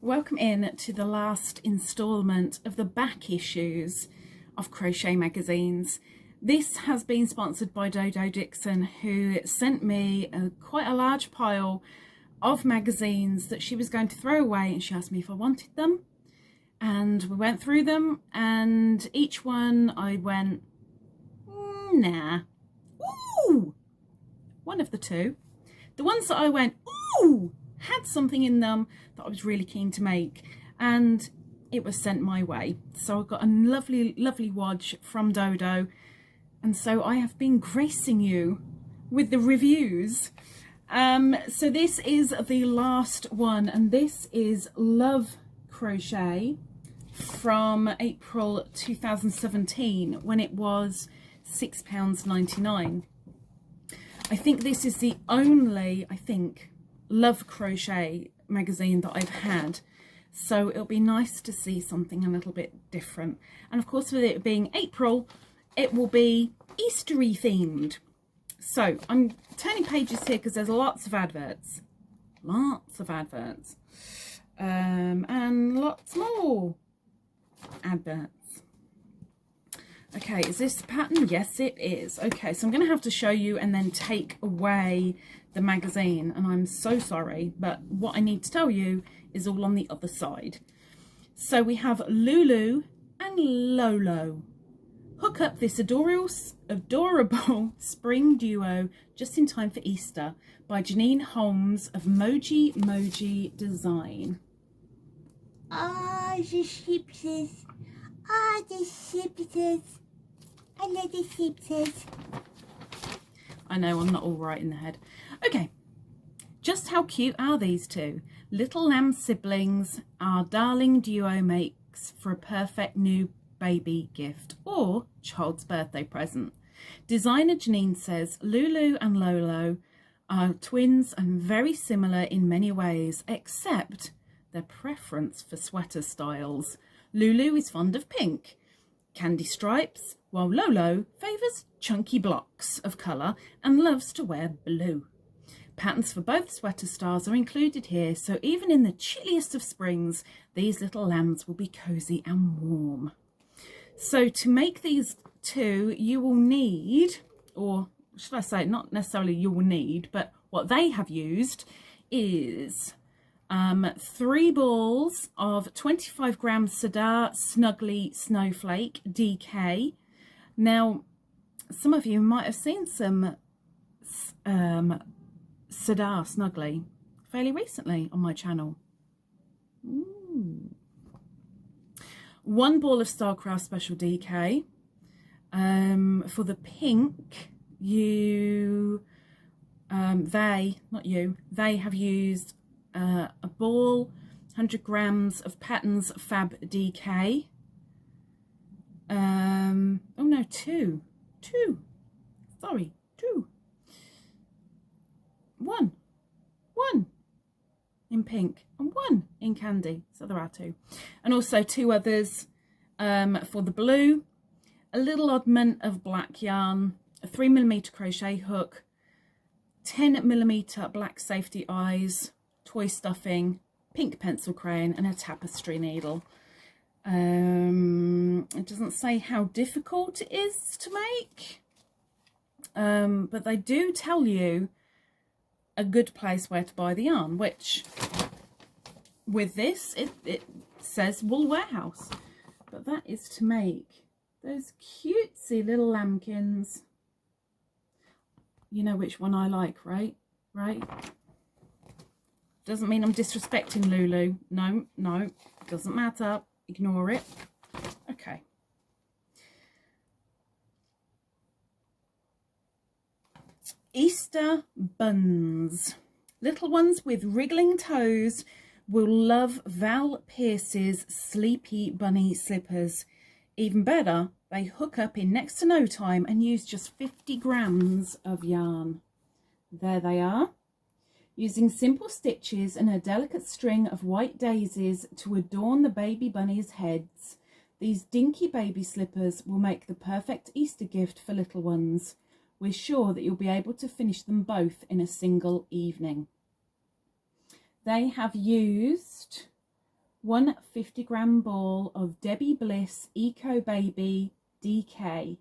Welcome in to the last instalment of the back issues of Crochet magazines. This has been sponsored by Dodo Dixon, who sent me quite a large pile of magazines that she was going to throw away, and she asked me if I wanted them, and we went through them, and each one I went, nah, ooh, one of the two. The ones that I went, ooh, had something in them that I was really keen to make, and it was sent my way. So I got a lovely wodge from Dodo, and so I have been gracing you with the reviews. So this is the last one, and this is Love Crochet from April 2017 when it was £6.99. I think this is the only, Love Crochet magazine that I've had, so it'll be nice to see something a little bit different. And of course, with it being April, it will be Eastery themed. So I'm turning pages here because there's lots of adverts, and lots more adverts. Okay, is this the pattern? Yes, it is. Okay, so I'm going to have to show you and then take away the magazine, and I'm so sorry, but what I need to tell you is all on the other side. So we have Lulu and Lolo. Hook up this adorable spring duo just in time for Easter by Janine Holmes of Moji Design. Oh, the sheepses. Oh, the sheepses. I love the sheepses. I know, I'm not all right in the head. Okay, just how cute are these two? Little lamb siblings, our darling duo makes for a perfect new baby gift or child's birthday present. Designer Janine says Lulu and Lolo are twins and very similar in many ways, except their preference for sweater styles. Lulu is fond of pink, candy stripes, while Lolo favours chunky blocks of colour and loves to wear blue. Patterns for both sweater styles are included here, so even in the chilliest of springs, these little lambs will be cosy and warm. So to make these two, you will need, or should I say, not necessarily you will need, but what they have used is 3 balls of 25 gram Sadar Snuggly Snowflake DK. Now, some of you might have seen some Sadar Snuggly fairly recently on my channel. 1 ball of Starcraft Special DK. For the pink, they have used a ball, 100 grams of Patterns Fab DK. Oh no, two. One in pink and 1 in candy, so there are 2. And also 2 others for the blue, a little oddment of black yarn, a 3mm crochet hook, 10mm black safety eyes, toy stuffing, pink pencil crayon, and a tapestry needle. It doesn't say how difficult it is to make, but they do tell you a good place where to buy the yarn, which with this it says Wool Warehouse, but that is to make those cutesy little lambkins. You know which one I like, right? Doesn't mean I'm disrespecting Lulu. No, doesn't matter. Ignore it. Okay. Easter buns. Little ones with wriggling toes will love Val Pierce's Sleepy Bunny slippers. Even better, they hook up in next to no time and use just 50 grams of yarn. There they are. Using simple stitches and a delicate string of white daisies to adorn the baby bunnies' heads, these dinky baby slippers will make the perfect Easter gift for little ones. We're sure that you'll be able to finish them both in a single evening. They have used 1 50-gram ball of Debbie Bliss Eco Baby DK,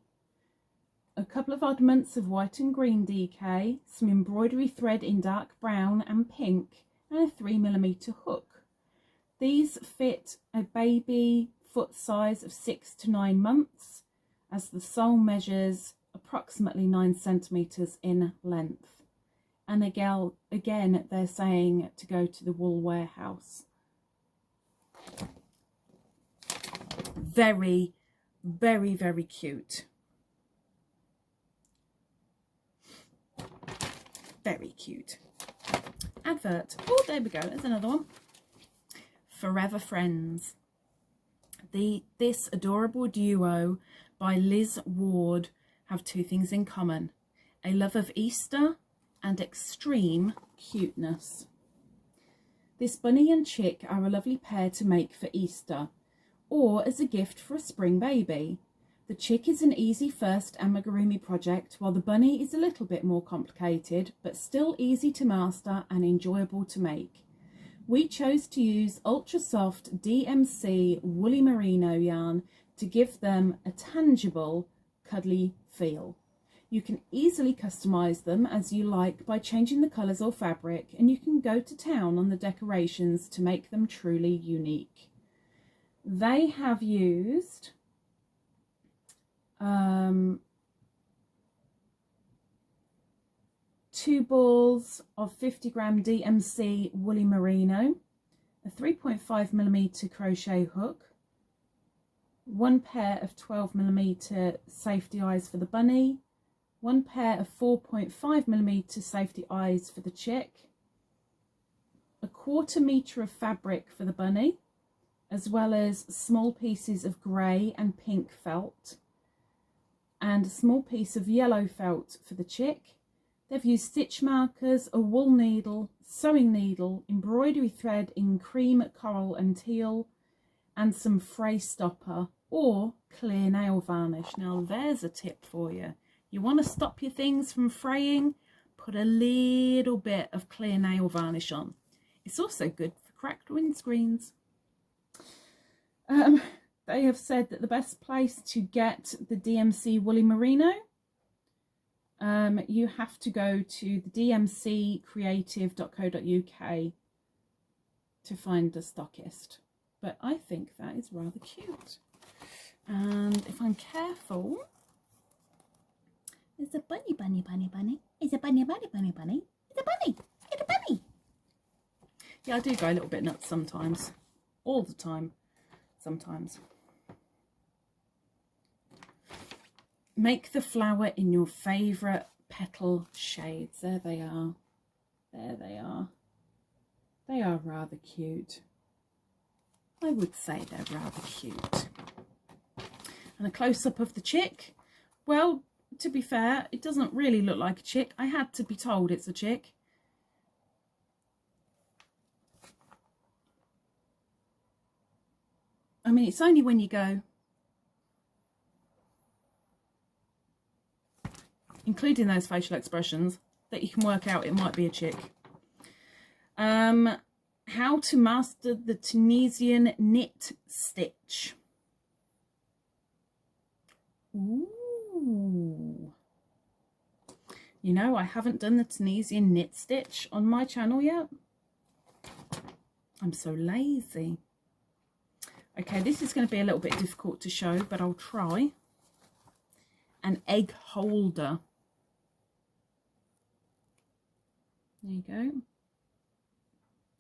a couple of oddments of white and green DK, some embroidery thread in dark brown and pink, and a 3mm hook. These fit a baby foot size of 6 to 9 months, as the sole measures approximately 9 centimetres in length. And again, they're saying to go to the wool warehouse. Very, very, very cute. Very cute. Advert. Oh, there we go. There's another one. Forever Friends. This adorable duo by Liz Ward have two things in common: a love of Easter and extreme cuteness. This bunny and chick are a lovely pair to make for Easter, or as a gift for a spring baby. The chick is an easy first amigurumi project, while the bunny is a little bit more complicated, but still easy to master and enjoyable to make. We chose to use ultra soft DMC woolly merino yarn to give them a tangible, cuddly feel. You can easily customise them as you like by changing the colours or fabric, and you can go to town on the decorations to make them truly unique. They have used 2 balls of 50-gram DMC woolly merino, a 3.5mm crochet hook, 1 pair of 12mm safety eyes for the bunny, 1 pair of 4.5mm safety eyes for the chick, a 1/4 metre of fabric for the bunny, as well as small pieces of grey and pink felt, and a small piece of yellow felt for the chick. They've used stitch markers, a wool needle, sewing needle, embroidery thread in cream, coral and teal, and some fray stopper or clear nail varnish. Now there's a tip for you. You want to stop your things from fraying? Put a little bit of clear nail varnish on. It's also good for cracked windscreens. They have said that the best place to get the DMC woolly merino, you have to go to the dmccreative.co.uk to find the stockist. But I think that is rather cute. And if I'm careful, there's a bunny, bunny, bunny, bunny. It's a bunny, bunny, bunny, bunny. It's a bunny. It's a bunny. Yeah, I do go a little bit nuts sometimes. All the time. Sometimes. Make the flower in your favourite petal shades. There they are. There they are. They are rather cute. I would say they're rather cute. And a close-up of the chick. Well, to be fair, it doesn't really look like a chick. I had to be told it's a chick. I mean, it's only when you go, including those facial expressions, that you can work out it might be a chick. How to master the Tunisian knit stitch. Ooh. You know, I haven't done the Tunisian knit stitch on my channel yet. I'm so lazy. Okay, this is going to be a little bit difficult to show, but I'll try. An egg holder. There you go.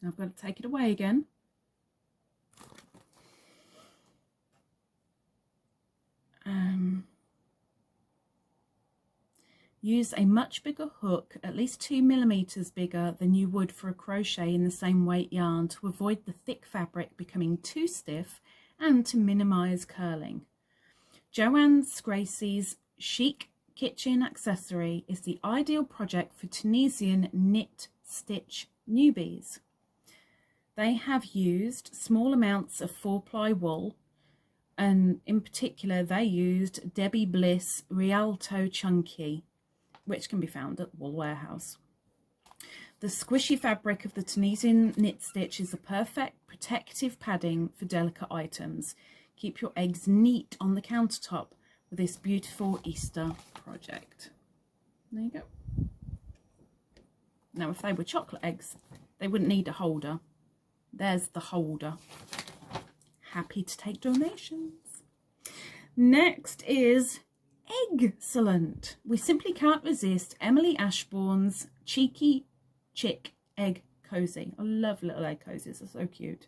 Now I've got to take it away again. Use a much bigger hook, at least 2mm bigger than you would for a crochet in the same weight yarn, to avoid the thick fabric becoming too stiff and to minimise curling. Joanne Scracey's Chic Kitchen Accessory is the ideal project for Tunisian knit stitch newbies. They have used small amounts of 4-ply wool, and in particular they used Debbie Bliss Rialto Chunky, which can be found at the Wool Warehouse. The squishy fabric of the Tunisian knit stitch is the perfect protective padding for delicate items. Keep your eggs neat on the countertop with this beautiful Easter project. There you go. Now, if they were chocolate eggs, they wouldn't need a holder. There's the holder. Happy to take donations. Next is Excellent. We simply can't resist Emily Ashbourne's Cheeky Chick Egg Cozy. I love little egg cozies. They're so cute.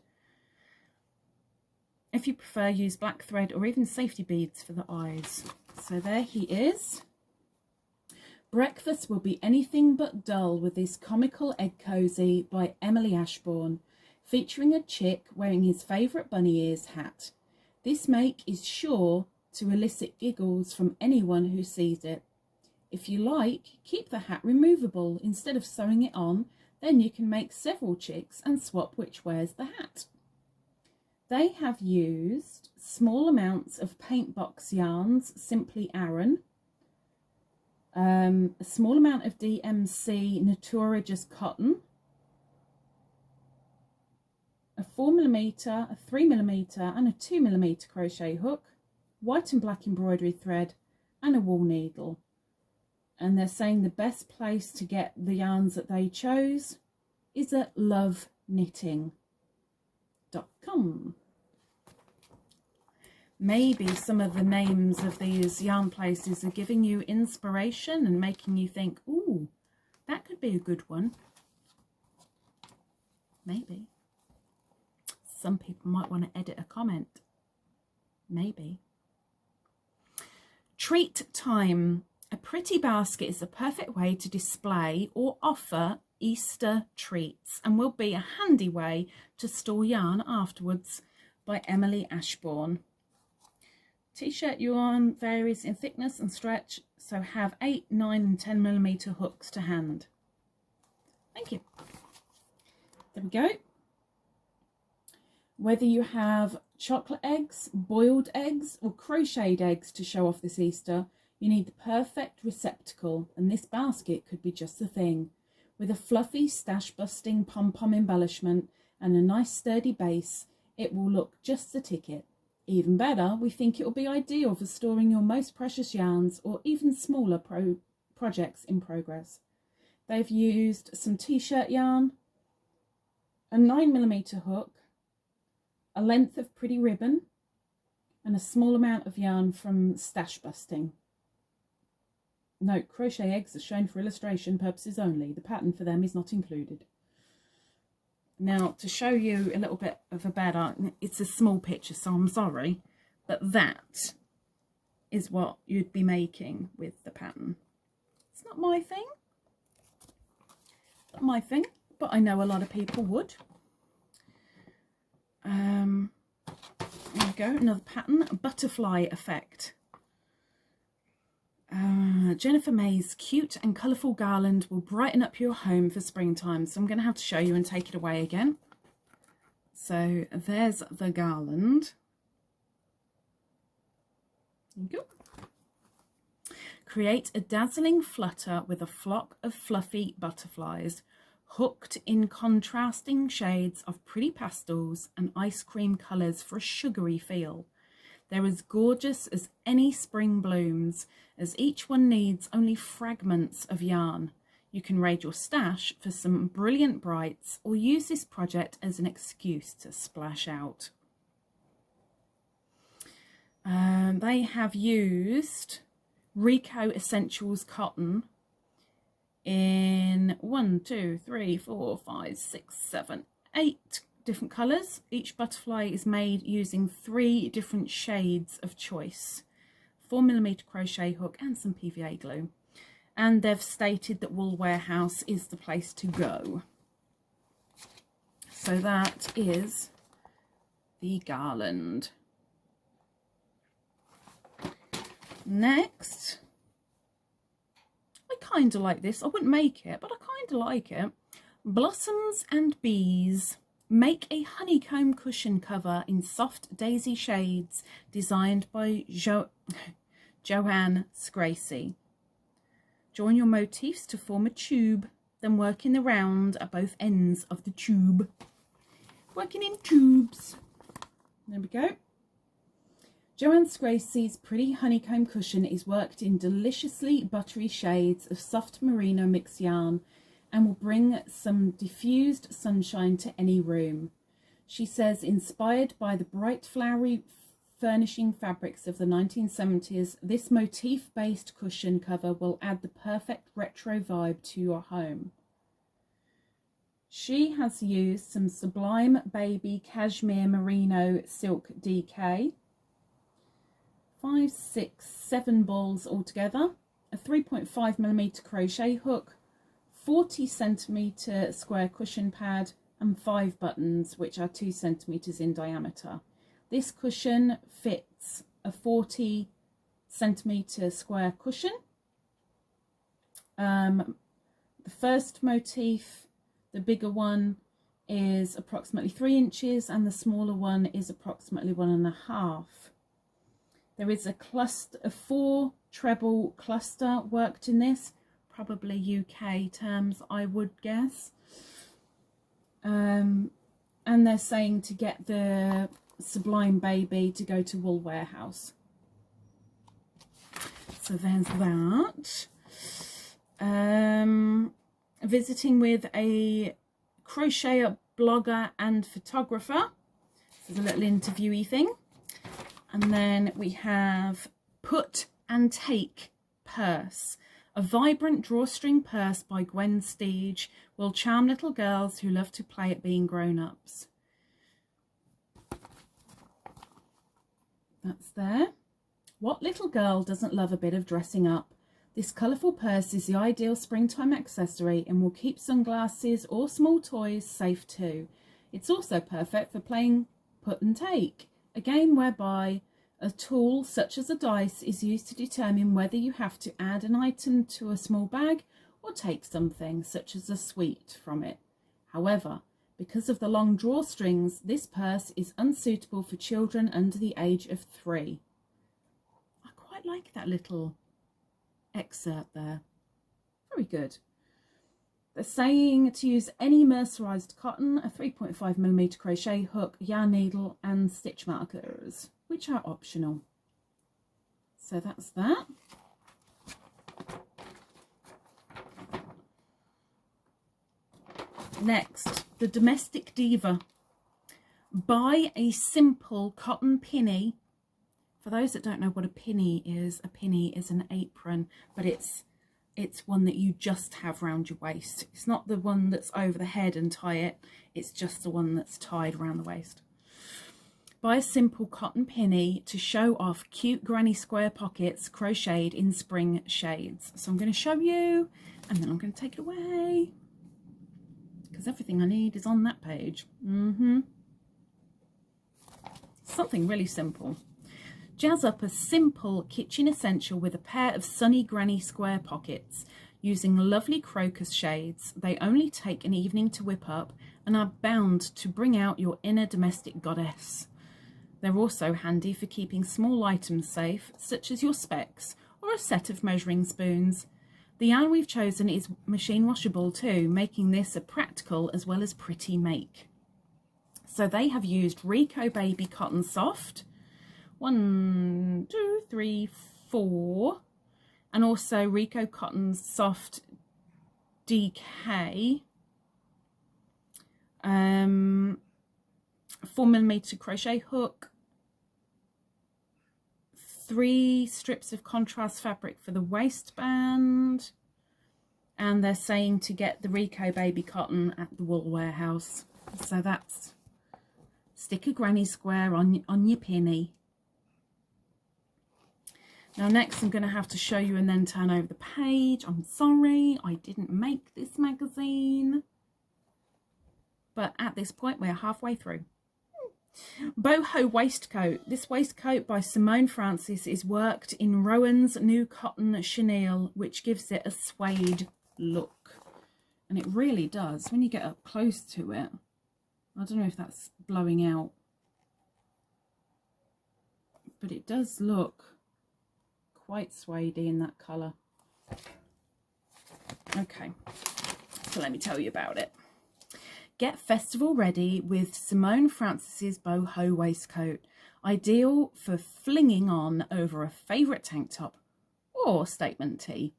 If you prefer, use black thread or even safety beads for the eyes. So there he is. Breakfast will be anything but dull with this comical egg cozy by Emily Ashbourne, featuring a chick wearing his favourite bunny ears hat. This make is sure to elicit giggles from anyone who sees it. If you like, keep the hat removable instead of sewing it on, then you can make several chicks and swap which wears the hat. They have used small amounts of paint box yarns, Simply Aran, a small amount of DMC Natura Just Cotton, a 4mm, a 3mm and a 2mm crochet hook, white and black embroidery thread and a wool needle. And they're saying the best place to get the yarns that they chose is at loveknitting.com. Maybe some of the names of these yarn places are giving you inspiration and making you think, ooh, that could be a good one. Maybe. Some people might want to edit a comment. Maybe. Treat time. A pretty basket is the perfect way to display or offer Easter treats and will be a handy way to store yarn afterwards, by Emily Ashbourne. T-shirt yarn varies in thickness and stretch, so have 8, 9 and 10mm hooks to hand. Thank you. There we go. Whether you have chocolate eggs, boiled eggs or crocheted eggs to show off this Easter, you need the perfect receptacle, and this basket could be just the thing. With a fluffy stash busting pom-pom embellishment and a nice sturdy base, it will look just the ticket. Even better, we think it will be ideal for storing your most precious yarns or even smaller projects in progress. They've used some t-shirt yarn, a 9mm hook, a length of pretty ribbon, and a small amount of yarn from stash busting. Note, crochet eggs are shown for illustration purposes only. The pattern for them is not included. Now, to show you a little bit of a better, it's a small picture, so I'm sorry, but that is what you'd be making with the pattern. It's not my thing. Not my thing, but I know a lot of people would. There we go, another pattern, butterfly effect. Jennifer May's cute and colourful garland will brighten up your home for springtime. So I'm going to have to show you and take it away again. So there's the garland. There you go. Create a dazzling flutter with a flock of fluffy butterflies, hooked in contrasting shades of pretty pastels and ice cream colours for a sugary feel. They're as gorgeous as any spring blooms, as each one needs only fragments of yarn. You can raid your stash for some brilliant brights or use this project as an excuse to splash out. They have used Rico Essentials cotton in 1, 2, 3, 4, 5, 6, 7, 8 different colours. Each butterfly is made using 3 different shades of choice, 4mm crochet hook and some PVA glue. And they've stated that Wool Warehouse is the place to go. So that is the garland. Next, I kind of like this. I wouldn't make it, but I kind of like it. Blossoms and Bees. Make a honeycomb cushion cover in soft daisy shades designed by Joanne Scracy. Join your motifs to form a tube. then working the round at both ends of the tube. Working in tubes. There we go. Joanne Scracey's pretty honeycomb cushion is worked in deliciously buttery shades of soft merino mix yarn and will bring some diffused sunshine to any room. She says, inspired by the bright flowery furnishing fabrics of the 1970s, this motif-based cushion cover will add the perfect retro vibe to your home. She has used some Sublime Baby Cashmere Merino Silk DK, 5, 6, 7 balls altogether, a 3.5mm crochet hook, 40cm square cushion pad, and 5 buttons, which are 2 centimeters in diameter. This cushion fits a 40cm square cushion. The first motif, the bigger one, is approximately 3 inches and the smaller one is approximately 1.5. There is a cluster, a 4 treble cluster worked in this, probably UK terms I would guess. And they're saying to get the Sublime Baby to go to Wool Warehouse. So there's that. Visiting with a crocheter, blogger and photographer. This is a little interviewee thing. And then we have Put and Take Purse. A vibrant drawstring purse by Gwen Steege will charm little girls who love to play at being grown-ups. That's there. What little girl doesn't love a bit of dressing up? This colourful purse is the ideal springtime accessory and will keep sunglasses or small toys safe too. It's also perfect for playing put and take, a game whereby a tool such as a dice is used to determine whether you have to add an item to a small bag or take something such as a sweet from it. However, because of the long drawstrings, this purse is unsuitable for children under the age of 3. I quite like that little excerpt there. Very good. They're saying to use any mercerized cotton, a 3.5mm crochet hook, yarn needle and stitch markers, which are optional. So that's that. Next, the Domestic Diva. Buy a simple cotton pinny. For those that don't know what a pinny is an apron, but it's one that you just have around your waist. It's not the one that's over the head and tie it, it's just the one that's tied around the waist. Buy a simple cotton pinny to show off cute granny square pockets crocheted in spring shades. So I'm going to show you and then I'm going to take it away because everything I need is on that page. Something really simple. Jazz up a simple kitchen essential with a pair of sunny granny square pockets using lovely crocus shades. They only take an evening to whip up and are bound to bring out your inner domestic goddess. They're also handy for keeping small items safe, such as your specs or a set of measuring spoons. The yarn we've chosen is machine washable too, making this a practical as well as pretty make. So they have used Rico Baby Cotton Soft, 1, 2, 3, 4, and also Rico Cotton Soft DK, 4mm crochet hook, 3 strips of contrast fabric for the waistband, and they're saying to get the Rico Baby Cotton at the Wool Warehouse. So that's stick a granny square on your pinny. Now next I'm going to have to show you and then turn over the page. I'm sorry, I didn't make this magazine. But at this point we're halfway through. Boho Waistcoat. This waistcoat by Simone Francis is worked in Rowan's new cotton chenille, which gives it a suede look. And it really does. When you get up close to it, I don't know if that's blowing out, but it does look quite suede in that colour. Okay, So let me tell you about it. Get festival ready with Simone Francis's Boho Waistcoat. Ideal for flinging on over a favourite tank top or statement tee.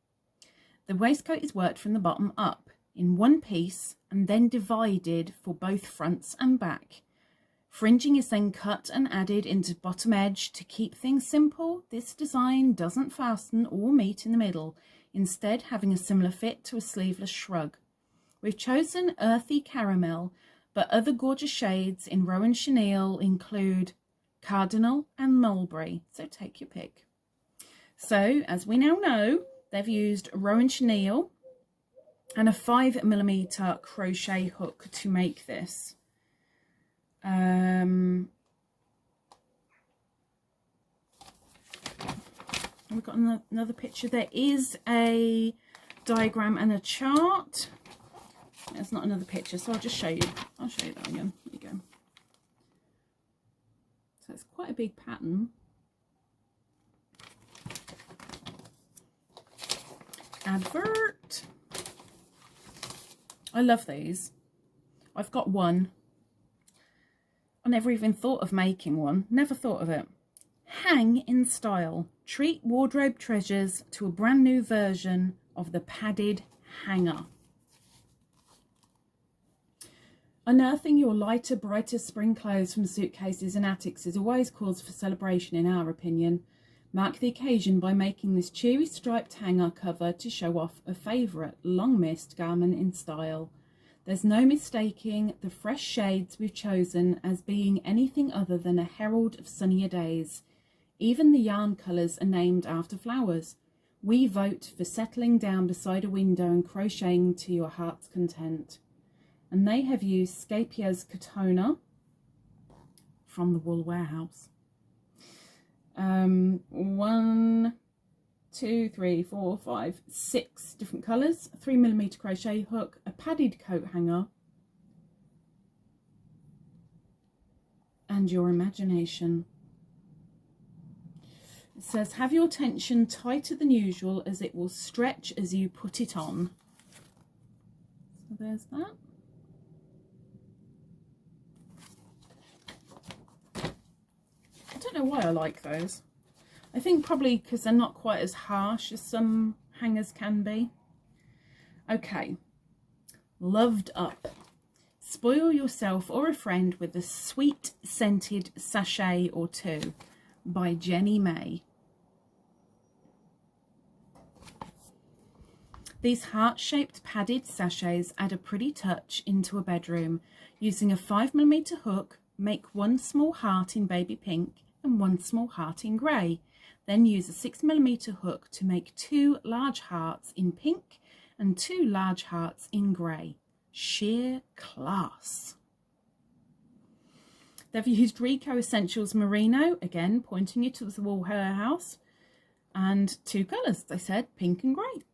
The waistcoat is worked from the bottom up in one piece and then divided for both fronts and back. Fringing is then cut and added into bottom edge. To keep things simple, this design doesn't fasten or meet in the middle, instead having a similar fit to a sleeveless shrug. We've chosen earthy caramel, but other gorgeous shades in Rowan Chenille include Cardinal and Mulberry, so take your pick. So, as we now know, they've used Rowan Chenille and a 5mm crochet hook to make this. We've got another picture. There is a diagram and a chart. There's not another picture, so I'll just show you. I'll show you that again. There you go. So it's quite a big pattern. Advert. I love these. I've got one. I never even thought of making one. Never thought of it. Hang in style. Treat wardrobe treasures to a brand new version of the padded hanger. Unearthing your lighter, brighter spring clothes from suitcases and attics is always cause for celebration in our opinion. Mark the occasion by making this cheery striped hanger cover to show off a favourite long-missed garment in style. There's no mistaking the fresh shades we've chosen as being anything other than a herald of sunnier days. Even the yarn colours are named after flowers. We vote for settling down beside a window and crocheting to your heart's content. And they have used Scapia's Katona from the Wool Warehouse. 1, 2, 3, 4, 5, 6 different colours, a 3mm crochet hook, a padded coat hanger, and your imagination. It says, have your tension tighter than usual as it will stretch as you put it on. So there's that. I don't know why I like those. I think probably because they're not quite as harsh as some hangers can be. Okay, Loved Up. Spoil yourself or a friend with a sweet scented sachet or two by Jenny May. These heart-shaped padded sachets add a pretty touch into a bedroom. Using a 5mm hook, make one small heart in baby pink and one small heart in grey. Then use a 6mm hook to make 2 large hearts in pink and 2 large hearts in grey. Sheer class. They've used Rico Essentials Merino, again pointing you to the Wool Warehouse, and 2 colours, they said, pink and grey.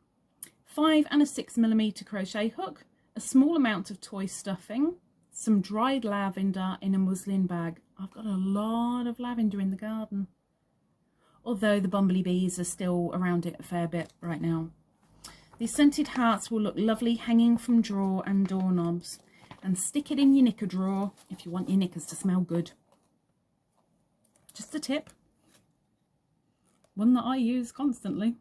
5 and a 6mm crochet hook, a small amount of toy stuffing, some dried lavender in a muslin bag. I've got a lot of lavender in the garden, although the bumblebees are still around it a fair bit right now. These scented hearts will look lovely hanging from drawer and doorknobs, and stick it in your knicker drawer if you want your knickers to smell good. Just a tip, one that I use constantly.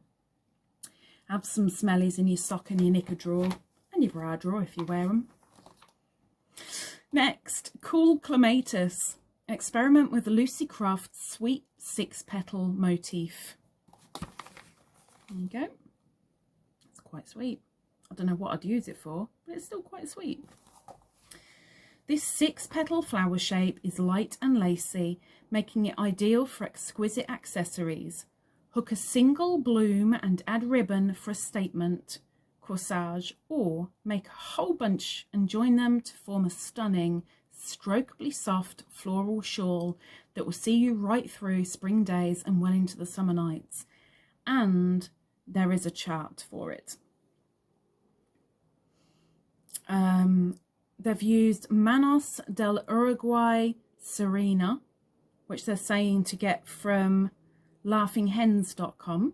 Have some smellies in your sock and your knicker drawer, and your bra drawer if you wear them. Next, Cool Clematis. Experiment with the Lucy Croft's sweet 6-petal motif. There you go. It's quite sweet. I don't know what I'd use it for, but it's still quite sweet. This 6-petal flower shape is light and lacy, making it ideal for exquisite accessories. Hook a single bloom and add ribbon for a statement, corsage, or make a whole bunch and join them to form a stunning, strokeably soft floral shawl that will see you right through spring days and well into the summer nights. And there is a chart for it. They've used Manos del Uruguay Serena, which they're saying to get from laughingHens.com.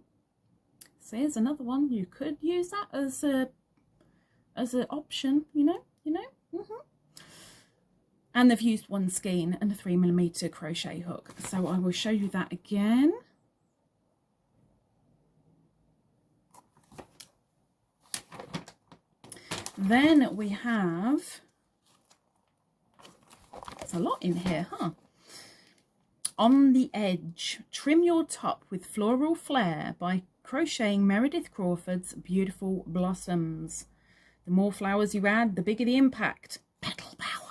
So here's another one. You could use that as a as an option, you know. And they've used one skein and a 3mm crochet hook. So I will show you that again. Then we have, there's a lot in here, huh? On the Edge, trim your top with floral flair by crocheting Meredith Crawford's Beautiful Blossoms. The more flowers you add, the bigger the impact. Petal power.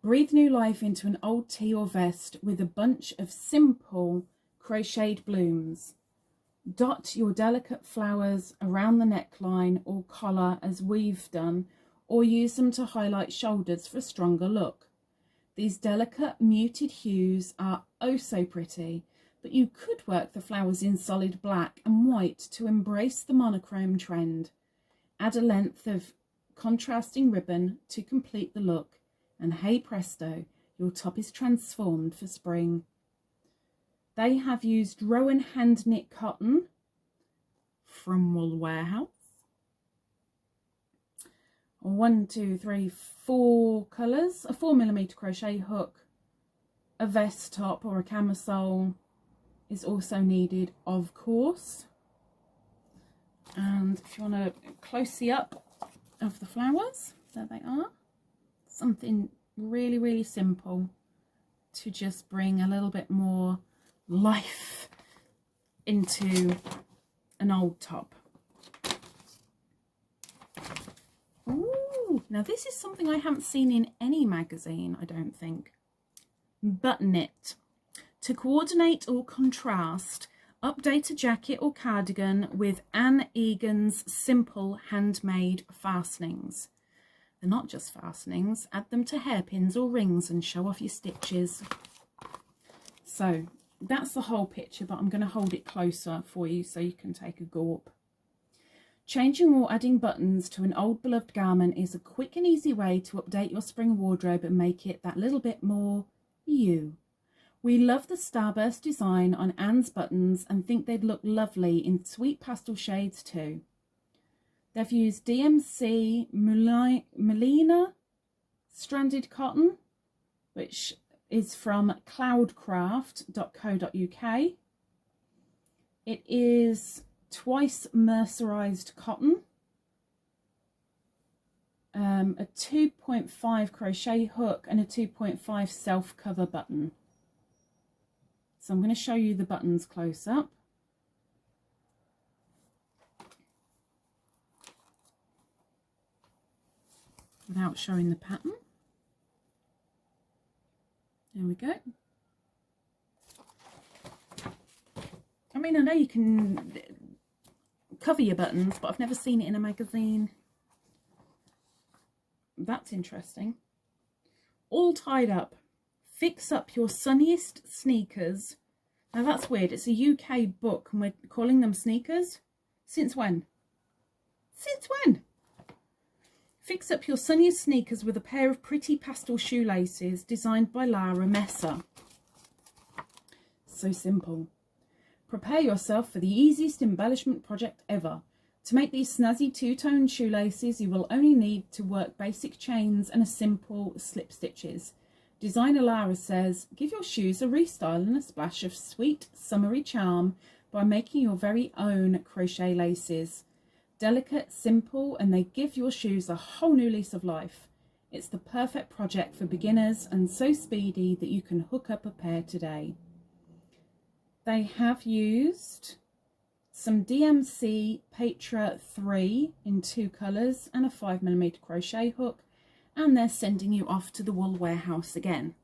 Breathe new life into an old tee or vest with a bunch of simple crocheted blooms. Dot your delicate flowers around the neckline or collar as we've done, or use them to highlight shoulders for a stronger look. These delicate muted hues are oh so pretty, but you could work the flowers in solid black and white to embrace the monochrome trend. Add a length of contrasting ribbon to complete the look, and hey presto, your top is transformed for spring. They have used Rowan hand knit cotton from Wool Warehouse. 1, 2, 3, 4 colours, a 4mm crochet hook, a vest top or a camisole is also needed, of course. And if you want a closey up of the flowers, there they are. Something really, really simple to just bring a little bit more life into an old top. Ooh, now this is something I haven't seen in any magazine, I don't think. Button it. To coordinate or contrast, update a jacket or cardigan with Anne Egan's simple handmade fastenings. They're not just fastenings, add them to hairpins or rings and show off your stitches. So that's the whole picture, but I'm going to hold it closer for you so you can take a gawp. Changing or adding buttons to an old beloved garment is a quick and easy way to update your spring wardrobe and make it that little bit more you. We love the starburst design on Anne's buttons and think they'd look lovely in sweet pastel shades too. They've used DMC Melina stranded cotton, which is from cloudcraft.co.uk. It is twice mercerized cotton, a 2.5 crochet hook and a 2.5 self-cover button. So I'm going to show you the buttons close up. Without showing the pattern. There we go. I mean, I know you can cover your buttons, but I've never seen it in a magazine. That's interesting. All tied up. Fix up your sunniest sneakers. Now that's weird. It's a UK book and we're calling them sneakers. Since when? Since when? Fix up your sunniest sneakers with a pair of pretty pastel shoelaces designed by Lara Messer. So simple. Prepare yourself for the easiest embellishment project ever. To make these snazzy two-tone shoelaces, you will only need to work basic chains and a simple slip stitches. Designer Lara says, give your shoes a restyle and a splash of sweet summery charm by making your very own crochet laces. Delicate, simple, and they give your shoes a whole new lease of life. It's the perfect project for beginners and so speedy that you can hook up a pair today. They have used some DMC Petra 3 in 2 colours and a 5mm crochet hook, and they're sending you off to the Wool Warehouse again.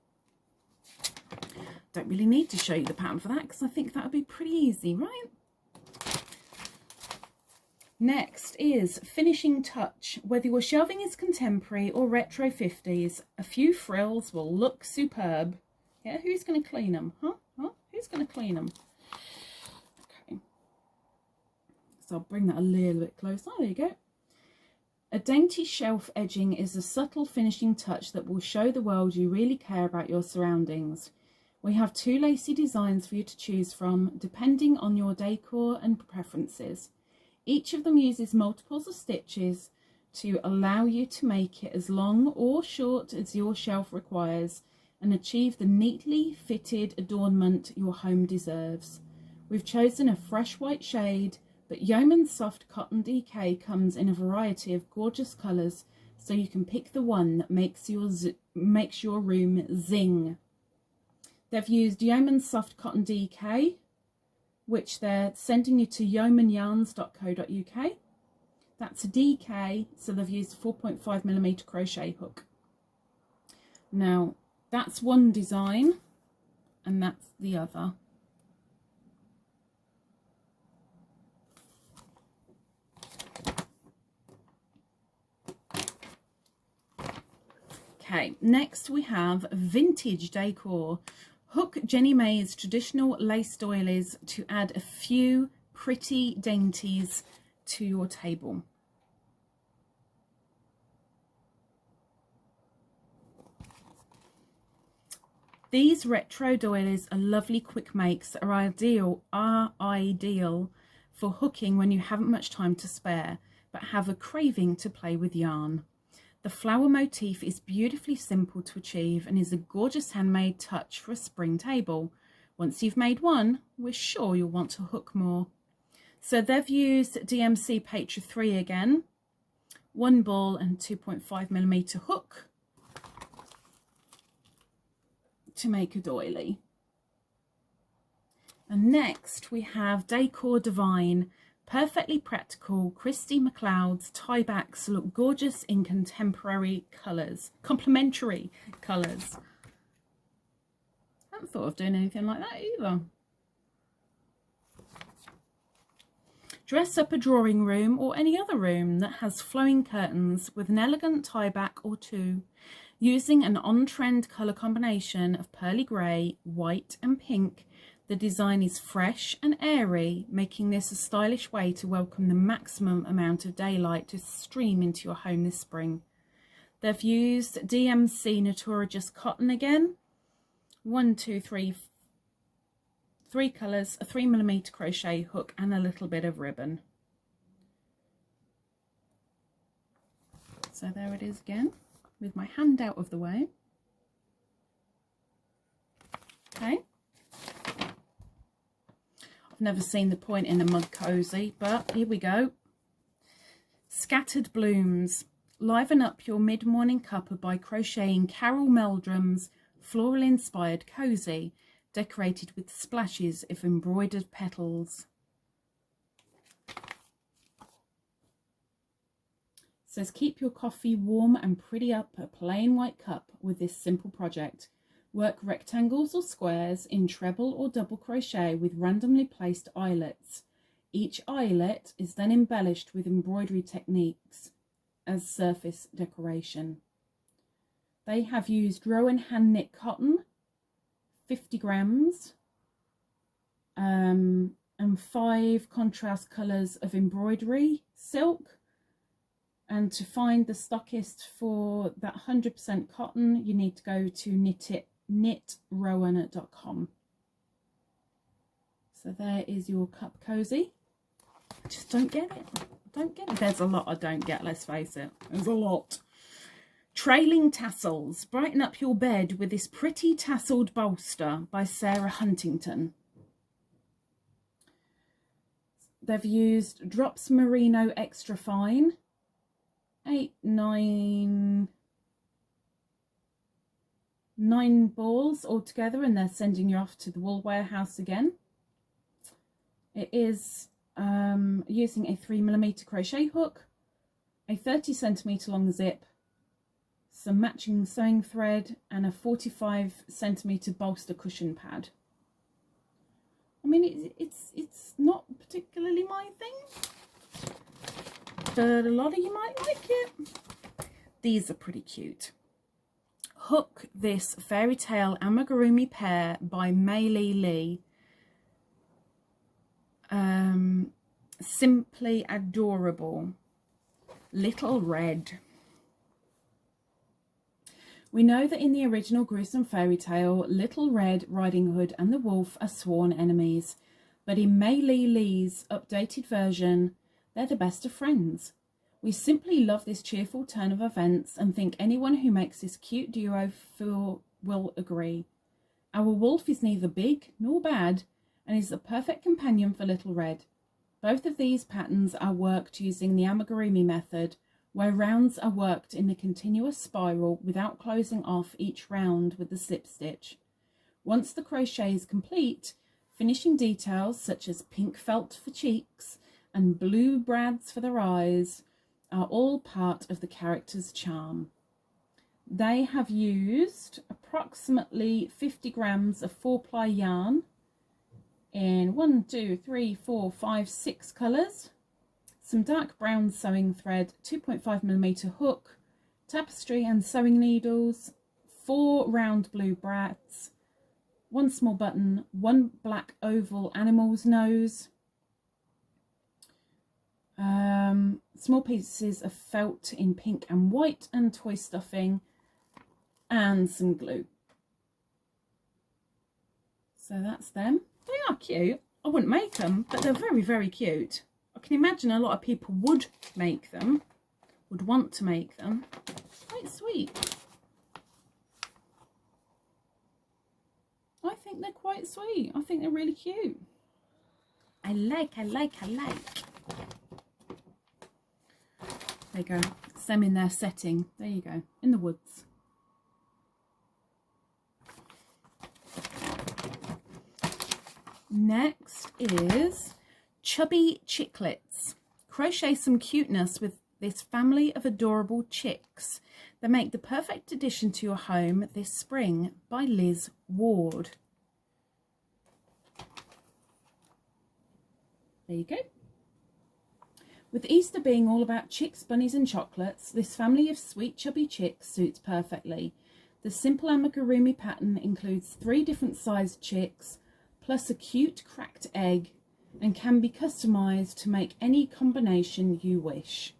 Don't really need to show you the pattern for that because I think that would be pretty easy, right? Next is finishing touch. Whether your shelving is contemporary or retro 50s, a few frills will look superb. Yeah, who's going to clean them? Huh? Who's going to clean them? Okay. So I'll bring that a little bit closer. There you go. A dainty shelf edging is a subtle finishing touch that will show the world you really care about your surroundings. We have 2 lacy designs for you to choose from, depending on your decor and preferences. Each of them uses multiples of stitches to allow you to make it as long or short as your shelf requires and achieve the neatly fitted adornment your home deserves. We've chosen a fresh white shade, but Yeoman's Soft Cotton DK comes in a variety of gorgeous colours, so you can pick the one that makes your room zing. They've used Yeoman's Soft Cotton DK, which they're sending you to yeomanyarns.co.uk. That's a DK, so they've used a 4.5mm crochet hook. Now, that's one design, and that's the other. Okay, next we have Vintage Decor. Hook Jenny May's traditional lace doilies to add a few pretty dainties to your table. These retro doilies are lovely quick makes that are ideal for hooking when you haven't much time to spare but have a craving to play with yarn. The flower motif is beautifully simple to achieve and is a gorgeous handmade touch for a spring table. Once you've made one, we're sure you'll want to hook more. So they've used DMC Patra 3 again, one ball and 2.5mm hook to make a doily. And next we have Decor Divine. Perfectly practical Christy McLeod's tiebacks look gorgeous in complementary colours. I hadn't thought of doing anything like that either. Dress up a drawing room or any other room that has flowing curtains with an elegant tieback or two. Using an on-trend colour combination of pearly grey, white and pink, the design is fresh and airy, making this a stylish way to welcome the maximum amount of daylight to stream into your home this spring. They've used DMC Notorious Cotton again. 3 colours, a 3mm crochet hook and a little bit of ribbon. So there it is again, with my hand out of the way. Okay. I've never seen the point in a mug cozy, but here we go. Scattered Blooms. Liven up your mid-morning cuppa by crocheting Carol Meldrum's floral-inspired cozy, decorated with splashes of embroidered petals. It says keep your coffee warm and pretty up a plain white cup with this simple project. Work rectangles or squares in treble or double crochet with randomly placed eyelets. Each eyelet is then embellished with embroidery techniques as surface decoration. They have used Rowan hand knit cotton, 50 grams, and 5 contrast colours of embroidery silk. And to find the stockist for that 100% cotton, you need to go to knitrowan.com. So there is your cup cozy. I just don't get it. There's a lot I don't get, let's face it. There's a lot. Trailing Tassels. Brighten up your bed with this pretty tasselled bolster by Sarah Huntington. They've used Drops Merino Extra Fine. 9 balls altogether, and they're sending you off to the wool warehouse again. It is using a 3mm crochet hook, a 30cm long zip, some matching sewing thread, and a 45cm bolster cushion pad. I mean, it's not particularly my thing, but a lot of you might like it. These are pretty cute. Hook This Fairy Tale Amigurumi Pair by Mei Lee. Simply adorable. Little Red. We know that in the original gruesome fairy tale, Little Red Riding Hood and the wolf are sworn enemies, but in Mei Lee's updated version, They're the best of friends. We simply love this cheerful turn of events and think anyone who makes this cute duo will agree. Our wolf is neither big nor bad and is the perfect companion for Little Red. Both of these patterns are worked using the amigurumi method, where rounds are worked in a continuous spiral without closing off each round with the slip stitch. Once the crochet is complete, finishing details such as pink felt for cheeks and blue brads for their eyes are all part of the character's charm. They have used approximately 50 grams of 4-ply yarn in 6 colours, some dark brown sewing thread, 2.5mm hook, tapestry and sewing needles, 4 round blue brads, 1 small button, 1 black oval animal's nose, small pieces of felt in pink and white and toy stuffing, and some glue. So that's them. They are cute. I wouldn't make them, but they're very, very cute. I can imagine a lot of people would make them, would want to make them. Quite sweet. I think they're quite sweet. I think they're really cute. I like. There you go. It's them in their setting. There you go. In the woods. Next is Chubby Chiclets. Crochet some cuteness with this family of adorable chicks that make the perfect addition to your home this spring by Liz Ward. There you go. With Easter being all about chicks, bunnies and chocolates, this family of sweet chubby chicks suits perfectly. The simple amigurumi pattern includes 3 different sized chicks, plus a cute cracked egg, and can be customised to make any combination you wish.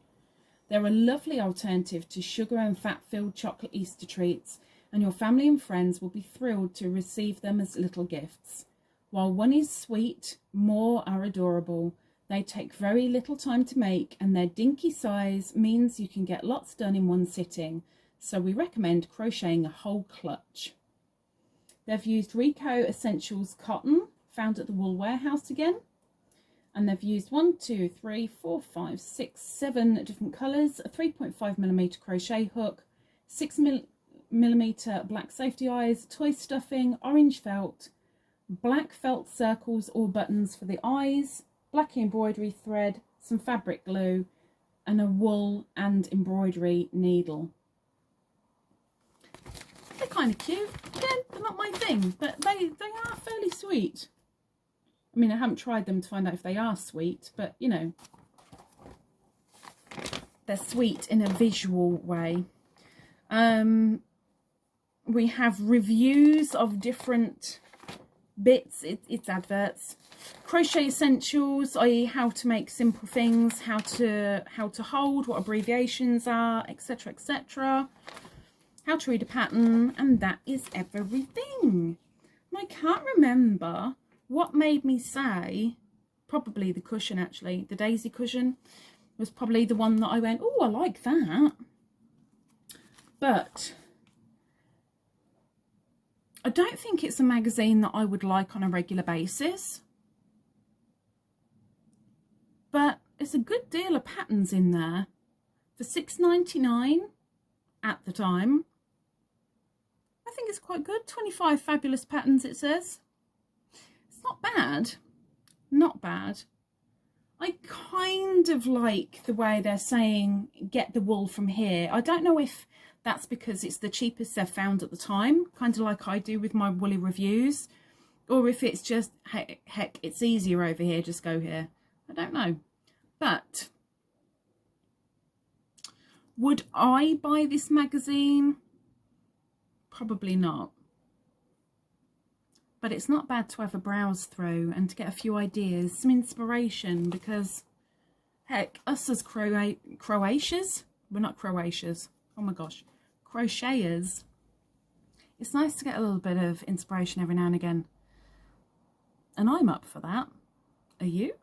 They're a lovely alternative to sugar and fat-filled chocolate Easter treats, and your family and friends will be thrilled to receive them as little gifts. While one is sweet, more are adorable. They take very little time to make, and their dinky size means you can get lots done in one sitting, so we recommend crocheting a whole clutch. They've used Rico Essentials cotton, found at the Wool Warehouse again, and they've used 7 different colours, a 3.5mm crochet hook, 6mm black safety eyes, toy stuffing, orange felt, black felt circles or buttons for the eyes, black embroidery thread, some fabric glue, and a wool and embroidery needle. They're kind of cute. Again, they're not my thing, but they are fairly sweet. I mean, I haven't tried them to find out if they are sweet, but you know, they're sweet in a visual way. We have reviews of different bits. It's adverts. Crochet essentials, i.e. how to make simple things, how to hold, what abbreviations are, etc, etc. How to read a pattern, and that is everything. And I can't remember what made me say, probably the cushion actually, the daisy cushion was probably the one that I went, oh, I like that. But I don't think it's a magazine that I would like on a regular basis. But it's a good deal of patterns in there for $6.99 at the time. I think it's quite good. 25 fabulous patterns, it says. It's not bad. Not bad. I kind of like the way they're saying get the wool from here. I don't know if that's because it's the cheapest they've found at the time, kind of like I do with my woolly reviews, or if it's just, heck, it's easier over here, just go here. I don't know. But would I buy this magazine? Probably not. But it's not bad to have a browse through and to get a few ideas, some inspiration, because heck, us as Croatians, we're not Croatians, oh my gosh, crocheters, it's nice to get a little bit of inspiration every now and again. And I'm up for that. Are you?